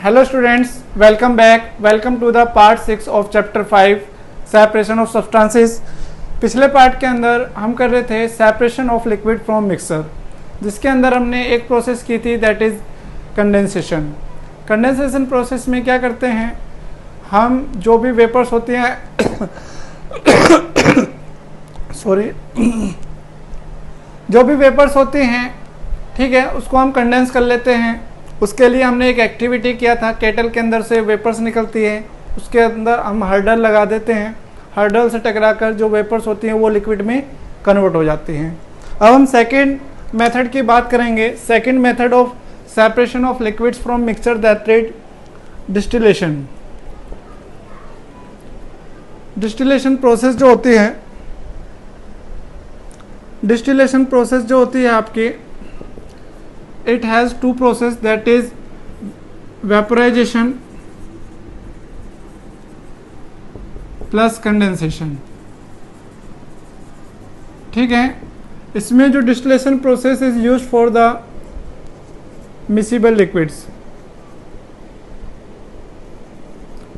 Hello students, welcome back. Welcome to the part 6 of chapter 5 separation of substances. पिछले part के अंदर हम कर रहे थे separation of liquid from mixer, जिसके अंदर हमने एक प्रोसेस की थी that is condensation. Condensation process में क्या करते हैं हम, जो भी वेपर्स होती हैं सॉरी जो भी वेपर्स होती हैं, ठीक है, उसको हम कंडेंस कर लेते हैं. उसके लिए हमने एक एक्टिविटी किया था. केटल के अंदर से वेपर्स निकलती है, उसके अंदर हम हर्डल लगा देते हैं. हर्डल से टकराकर जो वेपर्स होती हैं वो लिक्विड में कन्वर्ट हो जाती हैं. अब हम सेकंड मेथड की बात करेंगे. Second method of separation of liquids from mixture that is distillation. Distillation process जो होती है, डिस्टिलेशन प्रोसेस जो होती है आपकी, it has two process, that is vaporization plus condensation. ठीक है, इसमें जो distillation process is use for the miscible liquids.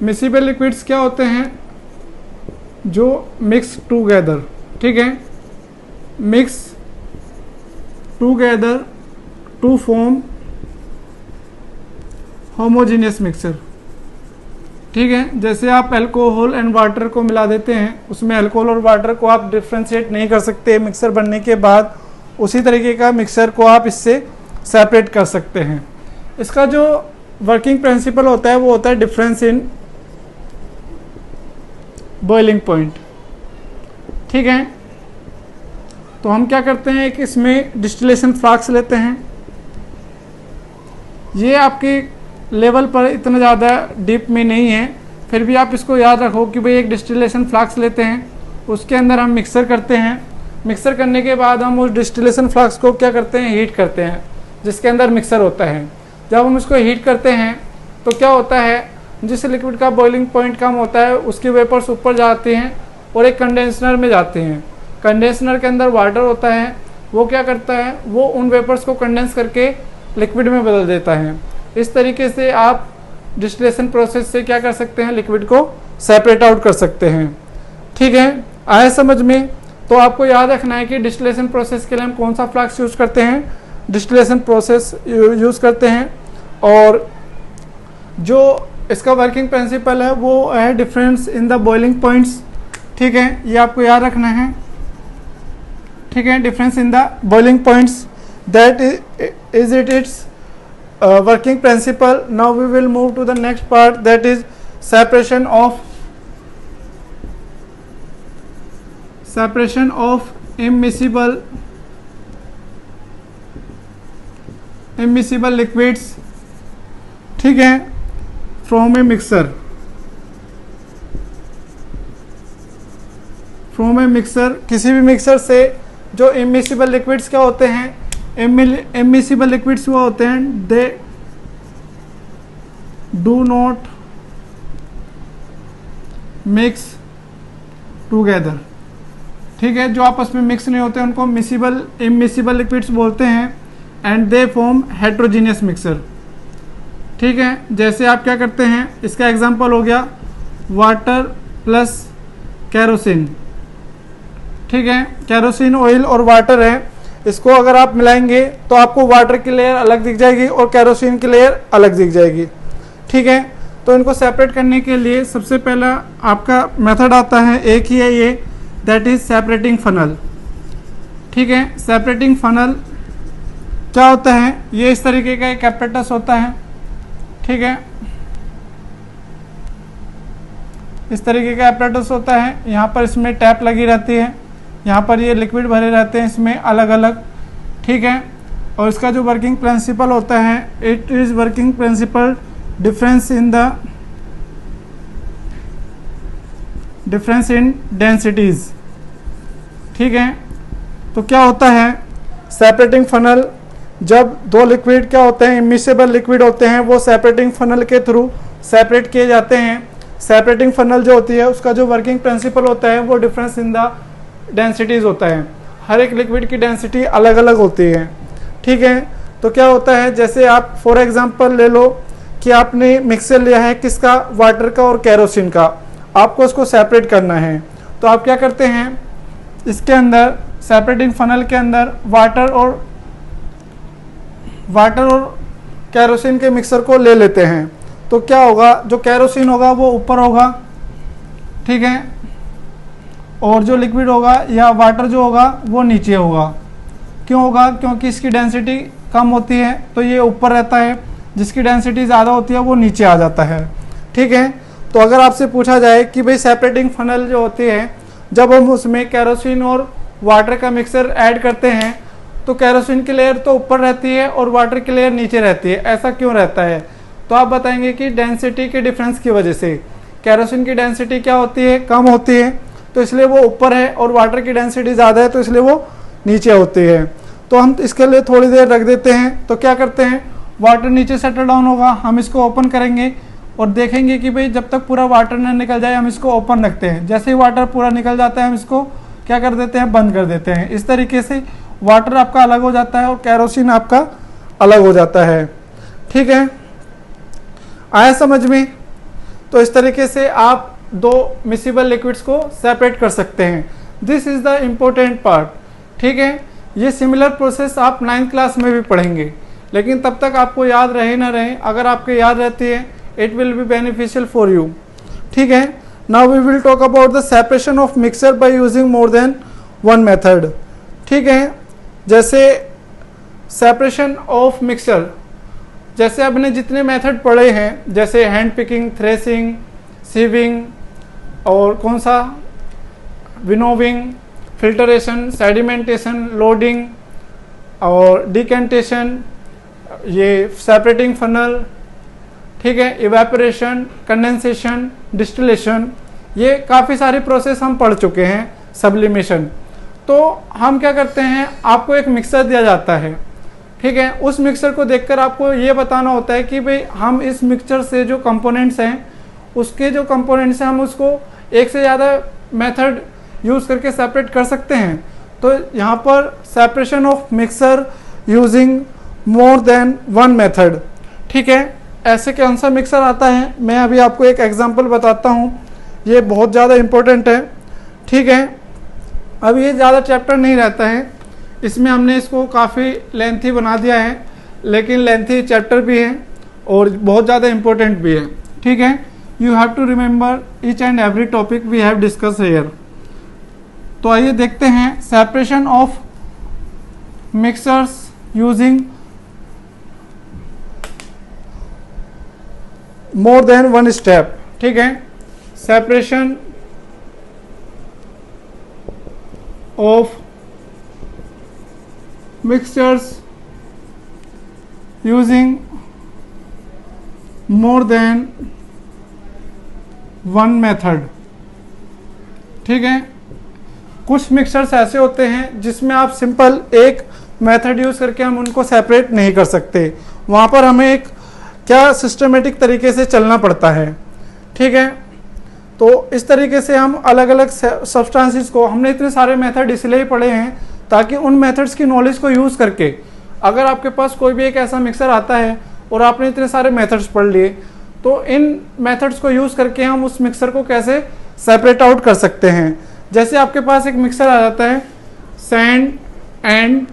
Miscible liquids क्या होते हैं? जो मिक्स टूगेदर, ठीक है, mix together to form homogeneous mixture. ठीक है, जैसे आप अल्कोहल एंड वाटर को मिला देते हैं, उसमें अल्कोहल और वाटर को आप डिफ्रेंशिएट नहीं कर सकते मिक्सर बनने के बाद. उसी तरीके का मिक्सचर को आप इससे सेपरेट कर सकते हैं. इसका जो वर्किंग प्रिंसिपल होता है वो होता है डिफरेंस इन बॉइलिंग पॉइंट. ठीक है, तो हम क्या करते हैं कि इसमें डिस्टिलेशन फ्लास्क लेते हैं. ये आपके लेवल पर इतना ज़्यादा डीप में नहीं है, फिर भी आप इसको याद रखो कि भाई एक डिस्टिलेशन फ्लास्क लेते हैं, उसके अंदर हम मिक्सर करते हैं. मिक्सर करने के बाद हम उस डिस्टिलेशन फ्लास्क को क्या करते हैं, हीट करते हैं, जिसके अंदर मिक्सर होता है. जब हम इसको हीट करते हैं तो क्या होता है, जिस लिक्विड का बॉइलिंग पॉइंट कम होता है उसकी वेपर्स ऊपर जाती हैं और एक कंडेंसर में जाते हैं. कंडेंसर के अंदर वाटर होता है, वो क्या करता है, वो उन वेपर्स को कंडेंस करके लिक्विड में बदल देता है. इस तरीके से आप डिस्टिलेशन प्रोसेस से क्या कर सकते हैं, लिक्विड को सेपरेट आउट कर सकते हैं. ठीक है, आए समझ में? तो आपको याद रखना है कि डिस्टिलेशन प्रोसेस के लिए हम कौन सा फ्लास्क यूज़ करते हैं, डिस्टिलेशन प्रोसेस यूज़ करते हैं. और जो इसका वर्किंग प्रिंसिपल है वो है difference in the boiling points. ठीक है, ये आपको याद रखना है. ठीक है, difference in the boiling points, that is its working principle. Now we will move to the next part, that is separation of immiscible liquids, ठीक है, from a mixer. किसी भी मिक्सर से जो इमिसिबल लिक्विड्स क्या होते हैं, इमिसिबल लिक्विड्स वो होते हैं, they do not mix together. ठीक है, जो आपस में मिक्स नहीं होते उनको इमिसिबल लिक्विड्स बोलते हैं. And they form heterogeneous mixer. ठीक है, जैसे आप क्या करते हैं, इसका एग्जांपल हो गया वाटर प्लस केरोसिन. ठीक है, केरोसिन ऑयल और वाटर है, इसको अगर आप मिलाएंगे तो आपको वाटर की लेयर अलग दिख जाएगी और केरोसिन की लेयर अलग दिख जाएगी. ठीक है, तो इनको सेपरेट करने के लिए सबसे पहला आपका मेथड आता है, एक ही है ये, दैट इज सेपरेटिंग फनल. ठीक है, सेपरेटिंग फनल क्या होता है, ये इस तरीके का एक एपरेटस होता है. ठीक है, इस तरीके का एपरेटस होता है. यहाँ पर इसमें टैप लगी रहती है, यहाँ पर ये लिक्विड भरे रहते हैं इसमें अलग अलग. ठीक है, और इसका जो वर्किंग प्रिंसिपल होता है, it is working principle difference in densities. ठीक है, तो क्या होता है सेपरेटिंग फनल, जब दो लिक्विड क्या होते हैं, इमिसिबल लिक्विड होते हैं, वो सेपरेटिंग फनल के थ्रू सेपरेट किए जाते हैं. सेपरेटिंग फनल जो होती है उसका जो वर्किंग प्रिंसिपल होता है वो डिफरेंस इन द डेंसिटीज होता है. हर एक लिक्विड की डेंसिटी अलग अलग होती है. ठीक है, तो क्या होता है, जैसे आप फॉर एग्जांपल ले लो कि आपने मिक्सर लिया है किसका, वाटर का और केरोसिन का, आपको उसको सेपरेट करना है। तो आप क्या करते हैं, इसके अंदर सेपरेटिंग फनल के अंदर वाटर और केरोसिन के मिक्सर को ले लेते हैं। तो क्या होगा, जो केरोसिन होगा वो ऊपर होगा, ठीक है, और जो लिक्विड होगा या वाटर जो होगा वो नीचे होगा। क्यों होगा, क्योंकि इसकी डेंसिटी कम होती है तो ये ऊपर रहता है, जिसकी डेंसिटी ज़्यादा होती है वो नीचे आ जाता है, ठीक है। तो अगर आपसे पूछा जाए कि भाई सेपरेटिंग फनल जो होती है, जब हम उसमें केरोसिन और वाटर का मिक्सर ऐड करते हैं तो केरोसिन की लेयर तो ऊपर रहती है और वाटर की लेयर नीचे रहती है, ऐसा क्यों रहता है? तो आप बताएंगे कि डेंसिटी के डिफरेंस की वजह से। केरोसिन की डेंसिटी क्या होती है, कम होती है, तो इसलिए वो ऊपर है, और वाटर की डेंसिटी ज़्यादा है तो इसलिए वो नीचे होती है। तो हम इसके लिए थोड़ी देर रख देते हैं। तो क्या करते हैं, वाटर नीचे सेटल डाउन होगा, हम इसको ओपन करेंगे और देखेंगे कि भाई जब तक पूरा वाटर ना निकल जाए हम इसको ओपन रखते हैं। जैसे ही वाटर पूरा निकल जाता है हम इसको क्या कर देते हैं, बंद कर देते हैं। इस तरीके से वाटर आपका अलग हो जाता है और केरोसिन आपका अलग हो जाता है, ठीक है। आया समझ में? तो इस तरीके से आप दो मिसिबल लिक्विड्स को सेपरेट कर सकते हैं। This is the important part, ठीक है। ये सिमिलर प्रोसेस आप 9th क्लास में भी पढ़ेंगे, लेकिन तब तक आपको याद रहे ना रहे, अगर आपके याद रहती है it will be beneficial for you, ठीक है। Now we will talk about the separation of mixture by using more than one method, ठीक है। जैसे सेपरेशन ऑफ मिक्सर, जैसे आपने जितने मेथड पढ़े हैं, जैसे हैंड पिकिंग, थ्रेसिंग, सीविंग और कौन सा, विनोविंग, फिल्टरेशन, सेडिमेंटेशन, लोडिंग और डिकेंटेशन, ये सेपरेटिंग फनल, ठीक है, इवेपोरेशन, कंडेंसेशन, डिस्टिलेशन, ये काफ़ी सारी प्रोसेस हम पढ़ चुके हैं। सब्लिमेशन, तो हम क्या करते हैं, आपको एक मिक्सर दिया जाता है, ठीक है। उस मिक्सर को देखकर आपको ये बताना होता है कि भाई हम इस मिक्सचर से जो कंपोनेंट्स हैं, उसके जो कंपोनेंट्स हैं हम उसको एक से ज़्यादा मेथड यूज़ करके सेपरेट कर सकते हैं। तो यहाँ पर separation of mixer using more than one method, ठीक है। ऐसे कौन सा मिक्सर आता है, मैं अभी आपको एक एग्जांपल बताता हूँ, ये बहुत ज़्यादा इम्पोर्टेंट है, ठीक है। अब ये ज़्यादा चैप्टर नहीं रहता है, इसमें हमने इसको काफ़ी लेंथी बना दिया है, लेकिन लेंथी चैप्टर भी है और बहुत ज़्यादा इम्पोर्टेंट भी है, ठीक है। You have to remember each and every topic we have discuss here. तो आइए देखते हैं separation of mixers using more than one step, ठीक है। Separation of mixtures using more than one method, ठीक है। कुछ मिक्सचर्स ऐसे होते हैं जिसमें आप सिंपल एक मेथड यूज़ करके हम उनको सेपरेट नहीं कर सकते, वहाँ पर हमें एक क्या सिस्टमेटिक तरीके से चलना पड़ता है, ठीक है। तो इस तरीके से हम अलग अलग सब्सटेंसेस को, हमने इतने सारे मेथड इसलिए ही पढ़े हैं ताकि उन मेथड्स की नॉलेज को यूज़ करके, अगर आपके पास कोई भी एक ऐसा मिक्सर आता है और आपने इतने सारे मेथड्स पढ़ लिए, तो इन मेथड्स को यूज़ करके हम उस मिक्सर को कैसे सेपरेट आउट कर सकते हैं। जैसे आपके पास एक मिक्सर आ जाता है सैंड एंड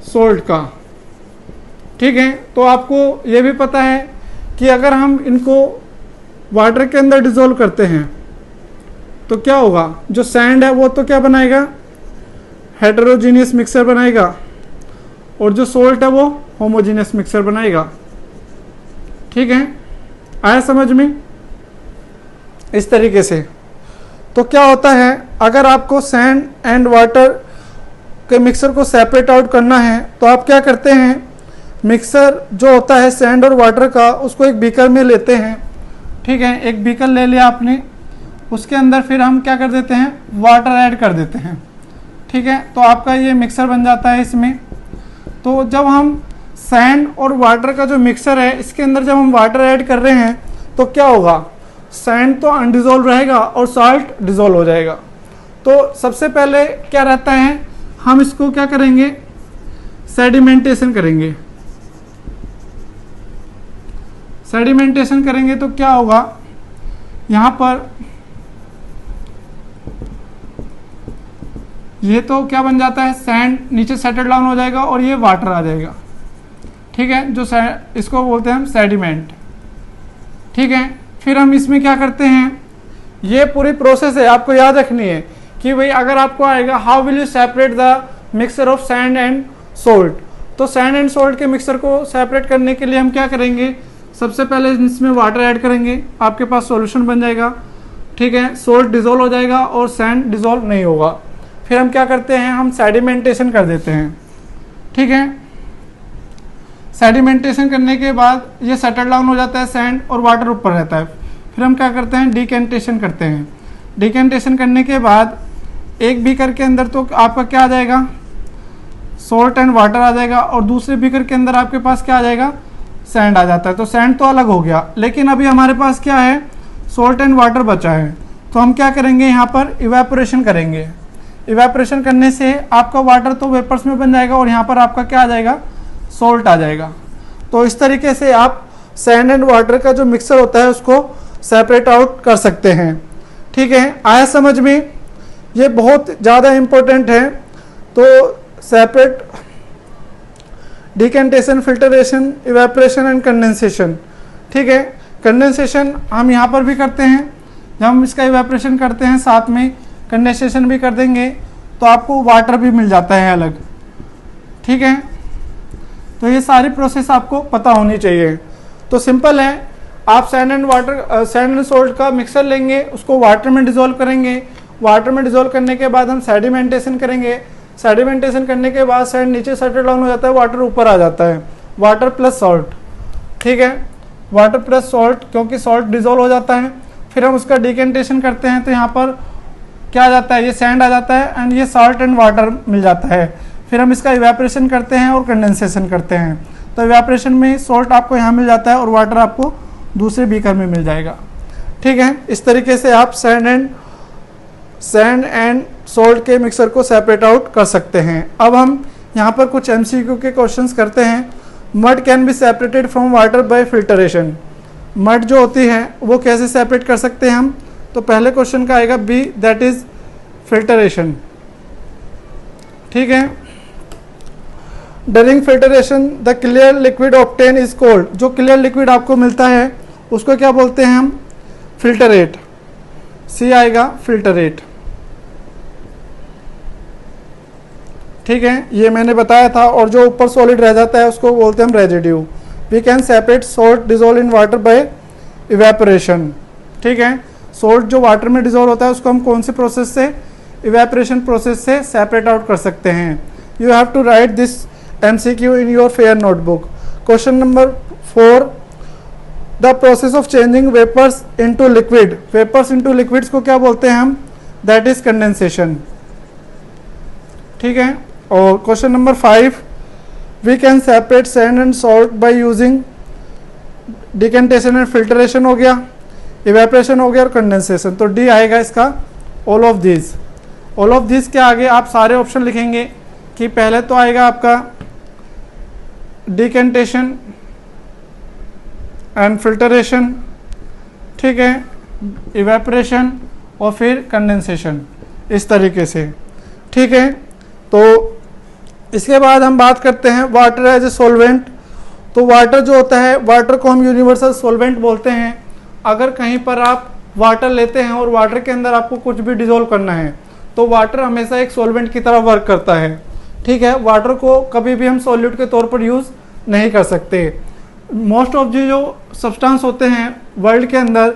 सोल्ट का, ठीक है। तो आपको ये भी पता है कि अगर हम इनको वाटर के अंदर डिसॉल्व करते हैं तो क्या होगा, जो सैंड है वो तो क्या बनाएगा, हेटेरोजीनियस मिक्सर बनाएगा, और जो सोल्ट है वो होमोजीनियस मिक्सर बनाएगा, ठीक है। आया समझ में? इस तरीके से तो क्या होता है, अगर आपको सैंड एंड वाटर के मिक्सर को सेपरेट आउट करना है तो आप क्या करते हैं, मिक्सर जो होता है सैंड और वाटर का, उसको एक बीकर में लेते हैं, ठीक है। एक बीकर ले लिया आपने, उसके अंदर फिर हम क्या कर देते हैं, वाटर ऐड कर देते हैं, ठीक है। तो आपका ये मिक्सर बन जाता है इसमें। तो जब हम सैंड और वाटर का जो मिक्सर है, इसके अंदर जब हम वाटर ऐड कर रहे हैं तो क्या होगा, सैंड तो अनडिजोल्व रहेगा और साल्ट डिजोल्व हो जाएगा। तो सबसे पहले क्या रहता है, हम इसको क्या करेंगे, सेडिमेंटेशन करेंगे। सेडिमेंटेशन करेंगे तो क्या होगा, यहाँ पर ये तो क्या बन जाता है, सैंड नीचे सेटल डाउन हो जाएगा और ये वाटर आ जाएगा, ठीक है, जो इसको बोलते हैं हम सेडिमेंट, ठीक है। फिर हम इसमें क्या करते हैं, ये पूरी प्रोसेस है, आपको याद रखनी है कि भाई अगर आपको आएगा how will you separate the mixture of sand and salt, तो सैंड एंड सोल्ट के मिक्सचर को सेपरेट करने के लिए हम क्या करेंगे, सबसे पहले इसमें वाटर ऐड करेंगे, आपके पास सॉल्यूशन बन जाएगा, ठीक है, सोल्ट डिजोल्व हो जाएगा और सैंड डिजोल्व नहीं होगा। फिर हम क्या करते हैं, हम सेडिमेंटेशन कर देते हैं, ठीक है। सेडिमेंटेशन करने के बाद ये सेटल डाउन हो जाता है, सैंड और वाटर ऊपर रहता है। फिर हम क्या करते हैं, डिकेंटेशन करते हैं। डिकेंटेशन करने के बाद एक बीकर के अंदर तो आपका क्या आ जाएगा, सॉल्ट एंड वाटर आ जाएगा, और दूसरे बीकर के अंदर आपके पास क्या आ जाएगा, सैंड आ जाता है। तो सैंड तो अलग हो गया, लेकिन अभी हमारे पास क्या है, सॉल्ट एंड वाटर बचा है। तो हम क्या करेंगे, यहाँ पर इवेपोरेशन करेंगे। इवेपोरेशन करने से आपका वाटर तो वेपर्स में बन जाएगा और यहाँ पर आपका क्या आ जाएगा, सॉल्ट आ जाएगा। तो इस तरीके से आप सैंड एंड वाटर का जो मिक्सर होता है उसको सेपरेट आउट कर सकते हैं, ठीक है। आया समझ में, ये बहुत ज़्यादा इम्पोर्टेंट है। तो separate decantation, filtration, evaporation and condensation, ठीक है। कंडेंसेशन हम यहाँ पर भी करते हैं, जब हम इसका इवेपोरेशन करते हैं साथ में कंडेंसेशन भी कर देंगे तो आपको वाटर भी मिल जाता है अलग, ठीक है। तो ये सारी प्रोसेस आपको पता होनी चाहिए। तो सिंपल है, आप सैंड एंड सोल्ट का मिक्सर लेंगे, उसको वाटर में डिजोल्व करेंगे, वाटर में डिजोल्व करने के बाद हम सेडिमेंटेशन करेंगे। सेडिमेंटेशन करने के बाद सैंड नीचे सेटल डाउन हो जाता है, वाटर ऊपर आ जाता है, वाटर प्लस सॉल्ट, ठीक है, वाटर प्लस सॉल्ट, क्योंकि सॉल्ट डिजोल्व हो जाता है। फिर हम उसका डिकेंटेशन करते हैं तो यहाँ पर क्या आ जाता है, ये सैंड आ जाता है एंड ये सॉल्ट एंड वाटर मिल जाता है। फिर हम इसका इवेपोरेशन करते हैं और कंडेंसेशन करते हैं। तो इवेपोरेशन में सॉल्ट आपको यहाँ मिल जाता है और वाटर आपको दूसरे बीकर में मिल जाएगा, ठीक है। इस तरीके से आप सैंड एंड सॉल्ट के मिक्सर को सेपरेट आउट कर सकते हैं। अब हम यहाँ पर कुछ एमसीक्यू के क्वेश्चंस करते हैं। Mud can be separated from water bye filtration, mud जो होती है वो कैसे सेपरेट कर सकते हैं हम। तो पहले क्वेश्चन का आएगा बी, दैट इज फिल्टरेशन, ठीक है। During filtration the clear liquid obtain is cold, जो क्लियर लिक्विड आपको मिलता है उसको क्या बोलते हैं हम, फिल्टरेट, सी आएगा फिल्टरेट, ठीक है, ये मैंने बताया था। और जो ऊपर सॉलिड रह जाता है उसको बोलते हैं हम residue. We can separate salt dissolve in water by evaporation, ठीक है। सॉल्ट जो वाटर में डिजोल्व होता है उसको हम कौन से प्रोसेस से, इवेपोरेशन प्रोसेस से सेपरेट आउट कर सकते हैं। You have to write this MCQ in your fair notebook. Question number 4, the process of changing vapours into liquid, vapours into liquids को क्या बोलते हैं हम, दैट इज कंडेंसेशन, ठीक है। और question number 5, we can separate sand and salt by using decantation and filtration हो गया, इवेपोरेशन हो गया और कंडेंसेशन। तो डी आएगा इसका, all of this. All of this के आगे आप सारे ऑप्शन लिखेंगे कि पहले तो आएगा आपका डिकेंटेशन एंड फिल्टरेशन, ठीक है, इवेपोरेशन और फिर कंडेंसेशन, इस तरीके से, ठीक है। तो इसके बाद हम बात करते हैं वाटर एज ए सॉल्वेंट। तो वाटर जो होता है, वाटर को हम यूनिवर्सल सॉल्वेंट बोलते हैं। अगर कहीं पर आप वाटर लेते हैं और वाटर के अंदर आपको कुछ भी डिजोल्व करना है तो वाटर हमेशा एक सॉल्वेंट की तरह वर्क करता है, ठीक है। वाटर को कभी भी हम सॉल्यूट के तौर पर यूज़ नहीं कर सकते। मोस्ट ऑफ जो सब्सटेंस होते हैं वर्ल्ड के अंदर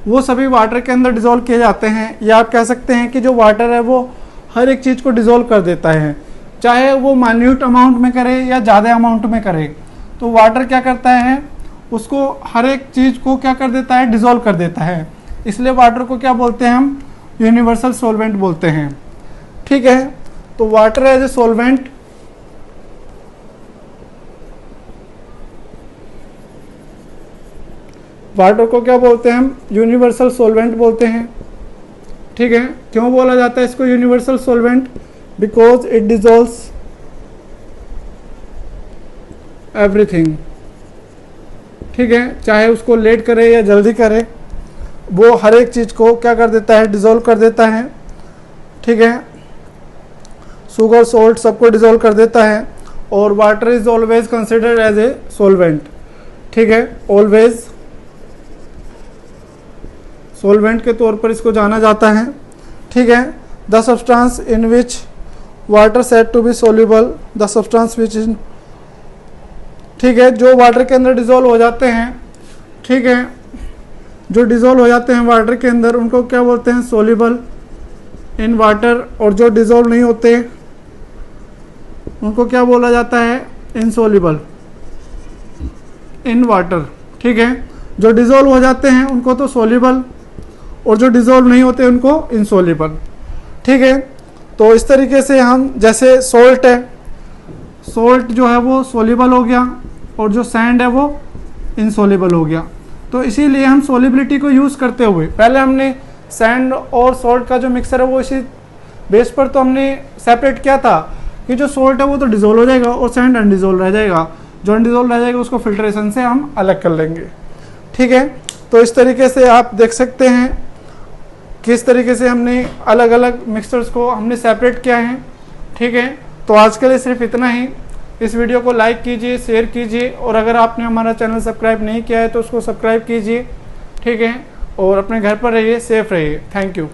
वो सभी वाटर के अंदर डिजोल्व किए जाते हैं, या आप कह सकते हैं कि जो वाटर है वो हर एक चीज़ को डिजोल्व कर देता है, चाहे वो माइन्यूट अमाउंट में करे या ज़्यादा अमाउंट में करे। तो वाटर क्या करता है, उसको हर एक चीज़ को क्या कर देता है, डिजोल्व कर देता है। इसलिए वाटर को क्या बोलते हैं हम, यूनिवर्सल सॉल्वेंट बोलते हैं, ठीक है। तो water as a solvent, water को क्या बोलते हैं हम, यूनिवर्सल सॉल्वेंट बोलते हैं, ठीक है। क्यों बोला जाता है इसको universal solvent, because it dissolves everything, ठीक है, चाहे उसको लेट करे या जल्दी करे, वो हर एक चीज़ को क्या कर देता है, डिज़ोल्व कर देता है। ठीक है, शुगर सोल्ट सबको डिज़ोल्व कर देता है। और water is always considered as a solvent. ठीक है, ऑलवेज सोलवेंट के तौर पर इसको जाना जाता है। ठीक है, the substance in which water set to be soluble, the substance which in, ठीक है, जो वाटर के अंदर डिज़ोल्व हो जाते हैं, ठीक है, जो डिज़ोल्व हो जाते हैं वाटर के अंदर उनको क्या बोलते हैं, सोल्यूबल इन वाटर। और जो डिज़ोल्व नहीं होते उनको क्या बोला जाता है, इनसोल्यूबल इन वाटर। ठीक है, जो डिज़ोल्व हो जाते हैं उनको तो सोल्यूबल, और जो डिज़ोल्व नहीं होते उनको इनसोल्यूबल। ठीक है, तो इस तरीके से हम, जैसे सोल्ट है, सोल्ट जो है वो सोल्यूबल हो गया और जो सैंड है वो इनसोल्यूबल हो गया। तो इसीलिए हम सोल्यूबिलिटी को यूज़ करते हुए, पहले हमने सैंड और सॉल्ट का जो मिक्सर है वो इसी बेस पर तो हमने सेपरेट किया था कि जो सॉल्ट है वो तो डिज़ोल्व हो जाएगा और सैंड अनडिज़ोल्व रह जाएगा। जो अनडिज़ोल्व रह जाएगा उसको फिल्ट्रेशन से हम अलग कर लेंगे। ठीक है, तो इस तरीके से आप देख सकते हैं किस तरीके से हमने अलग अलग मिक्सचर्स को हमने सेपरेट किया है। ठीक है, तो आज के लिए सिर्फ इतना ही। इस वीडियो को लाइक कीजिए, शेयर कीजिए, और अगर आपने हमारा चैनल सब्सक्राइब नहीं किया है तो उसको सब्सक्राइब कीजिए। ठीक है, और अपने घर पर रहिए, सेफ रहिए। Thank you.